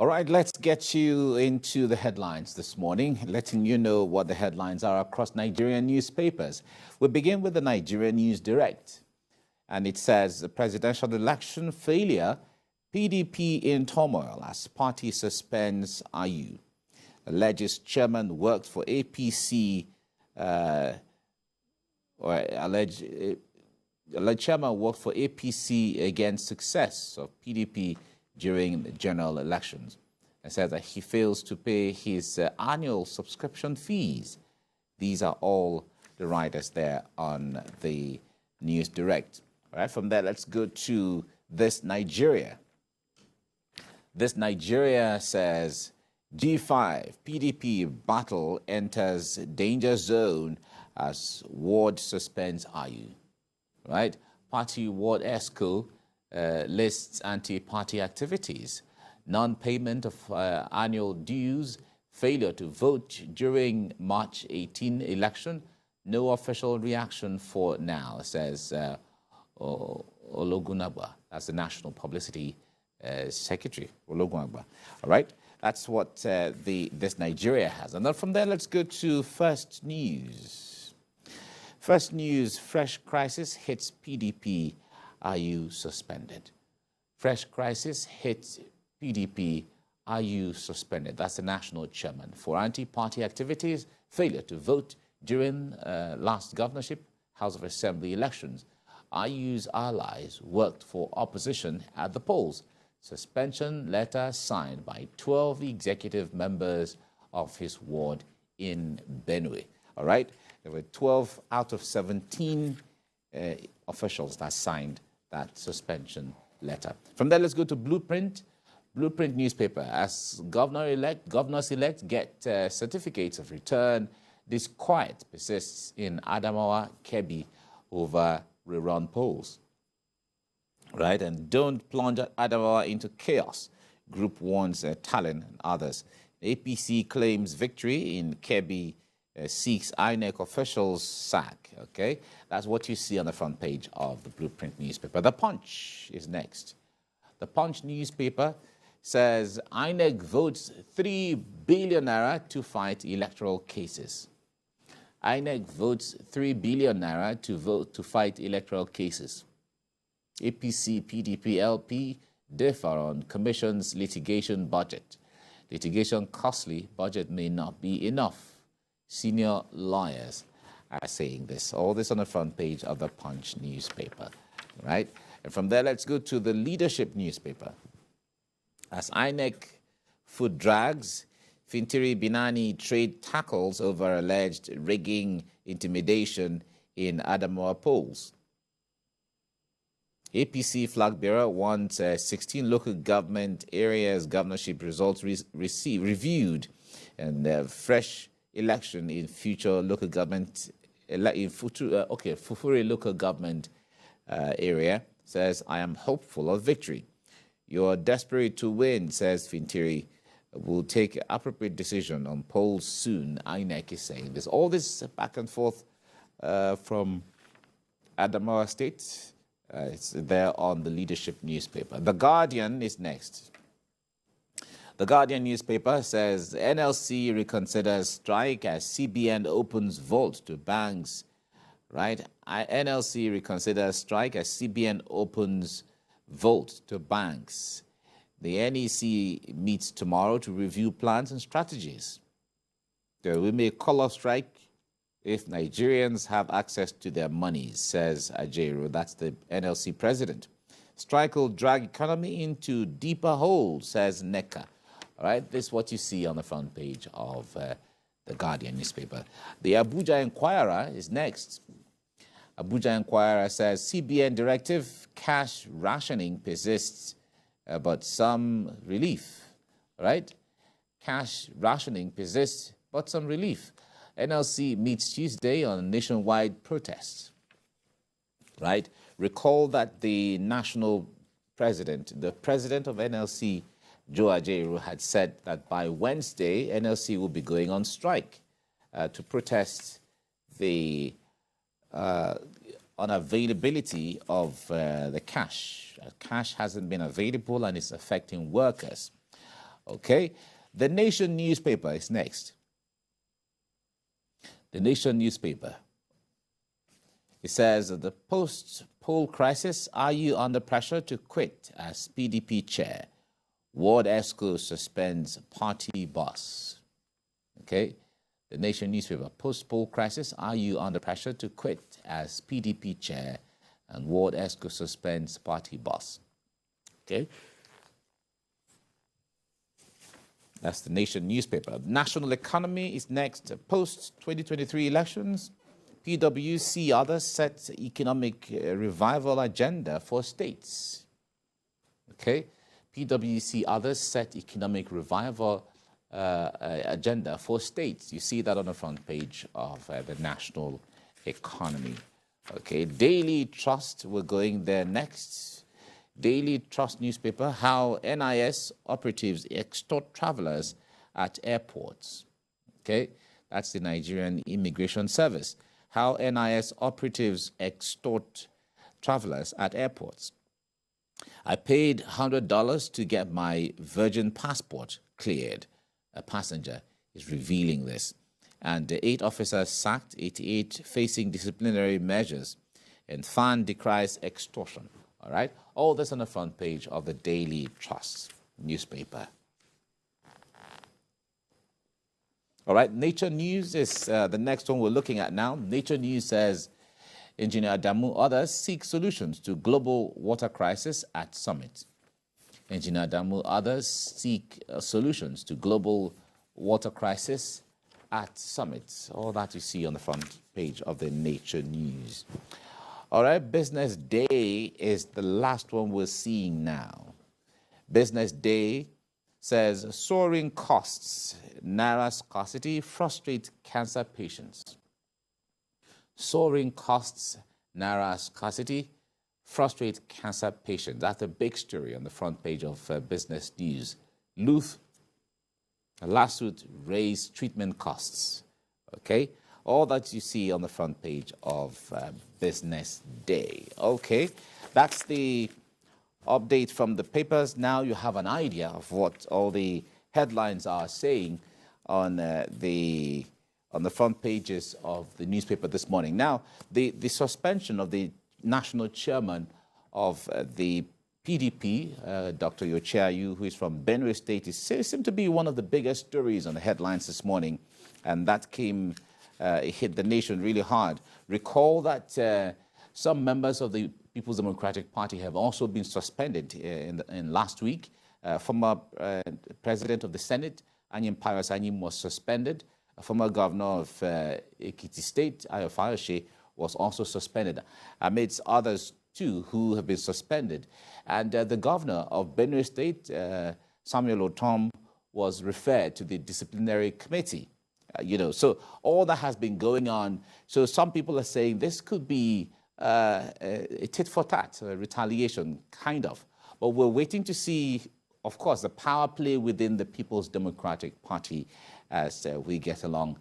All right, let's get you into the headlines this morning, letting you know what the headlines are across Nigerian newspapers. We begin with the Nigerian News Direct, and it says the presidential election failure, PDP in turmoil as party suspends IU. Alleges chairman worked for APC, alleged chairman worked for APC against success of PDP during the general elections, and says that he fails to pay his annual subscription fees. These are all the writers there on the News Direct. All right, from there, let's go to This Nigeria. This Nigeria says G5 PDP battle enters danger zone as ward suspends IU. Right, party ward ESCO lists anti-party activities, non-payment of annual dues, failure to vote during March 18 election, no official reaction for now, says Ologunagba. That's the National Publicity Secretary, Ologunagba. All right, that's what this Nigeria has. And then from there, let's go to First News. First News, fresh crisis hits PDP, IU suspended. Fresh crisis hits PDP, IU suspended. That's the national chairman for anti-party activities, failure to vote during last governorship, House of Assembly elections. IU's allies worked for opposition at the polls. Suspension letter signed by 12 executive members of his ward in Benue. All right, there were 12 out of 17 officials that signed that suspension letter. From there, let's go to Blueprint. Blueprint newspaper. As governors-elect get certificates of return, disquiet persists in Adamawa, Kebbi over rerun polls. Right, and don't plunge Adamawa into chaos. Group warns Talon and others. APC claims victory in Kebbi, seeks INEC officials sack. Okay, that's what you see on the front page of the Blueprint newspaper. The Punch is next. The Punch newspaper says INEC votes 3 billion naira to fight electoral cases. INEC votes 3 billion naira to fight electoral cases. APC, PDP, LP differ on Commission's litigation budget. Litigation costly, budget may not be enough. Senior lawyers are saying this. All this on the front page of the Punch newspaper, right? And from there, let's go to the Leadership newspaper. As INEC foot drags, Fintiri Binani trade tackles over alleged rigging intimidation in Adamawa polls. APC flag bearer wants 16 local government areas governorship results reviewed, and fresh election in future local government Fufuri local government area, says I am hopeful of victory. You're desperate to win, says Fintiri. Will take appropriate decision on polls soon. INEC is saying this. All this back and forth from Adamawa State. It's there on the Leadership newspaper. The Guardian is next. The Guardian newspaper says NLC reconsiders strike as CBN opens vault to banks. Right? NLC reconsiders strike as CBN opens vault to banks. The NEC meets tomorrow to review plans and strategies. We may call off strike if Nigerians have access to their monies, says Ajaero. That's the NLC president. Strike will drag economy into deeper hole, says NECA. All right, this is what you see on the front page of the Guardian newspaper. The Abuja Inquirer is next. Abuja Inquirer says CBN directive cash rationing persists, but some relief. Right? Cash rationing persists, but some relief. NLC meets Tuesday on nationwide protests. Right? Recall that the national president, the president of NLC, Joe Ajaero, had said that by Wednesday, NLC will be going on strike to protest the unavailability of the cash. Cash hasn't been available and it's affecting workers. Okay, the Nation newspaper is next. The Nation newspaper. It says the post-poll crisis, are you under pressure to quit as PDP chair? Ward Esco suspends party boss. Okay, the Nation newspaper. Post-poll crisis, are you under pressure to quit as PDP chair? And Ward Esco suspends party boss. Okay. That's the Nation newspaper. National economy is next. Post-2023 elections, PwC others set economic revival agenda for states. Okay, PwC others set economic revival agenda for states. You see that on the front page of the national economy. Okay, Daily Trust, we're going there next. Daily Trust newspaper, how NIS operatives extort travelers at airports. Okay, that's the Nigerian Immigration Service. How NIS operatives extort travelers at airports. I paid $100 to get my Virgin passport cleared. A passenger is revealing this. And 8 officers sacked, 88 facing disciplinary measures. And FAN decries extortion. All right? All this on the front page of the Daily Trust newspaper. All right, Nature News is the next one we're looking at now. Nature News says, Engineer Adamu, others seek solutions to global water crisis at summit. Engineer Adamu, others seek solutions to global water crisis at summit. All that you see on the front page of the Nature News. All right, Business Day is the last one we're seeing now. Business Day says soaring costs, naira scarcity frustrate cancer patients. Soaring costs, naira scarcity frustrate cancer patients. That's a big story on the front page of Business News. Luth, a lawsuit raised treatment costs. Okay, all that you see on the front page of Business Day. Okay, that's the update from the papers. Now you have an idea of what all the headlines are saying on the front pages of the newspaper this morning. Now, the suspension of the national chairman of the PDP, Dr. Yocheayu, who is from Benue State, seemed to be one of the biggest stories on the headlines this morning, and that came, it hit the nation really hard. Recall that some members of the People's Democratic Party have also been suspended in last week. Former President of the Senate, Anyim Pius Anyim, was suspended. Former Governor of Ekiti State, Ayo Fayose, was also suspended, amidst others too who have been suspended. And the Governor of Benue State, Samuel Otom, was referred to the disciplinary committee. So all that has been going on. So some people are saying this could be a tit for tat, a retaliation, kind of. But we're waiting to see, of course, the power play within the People's Democratic Party as we get along.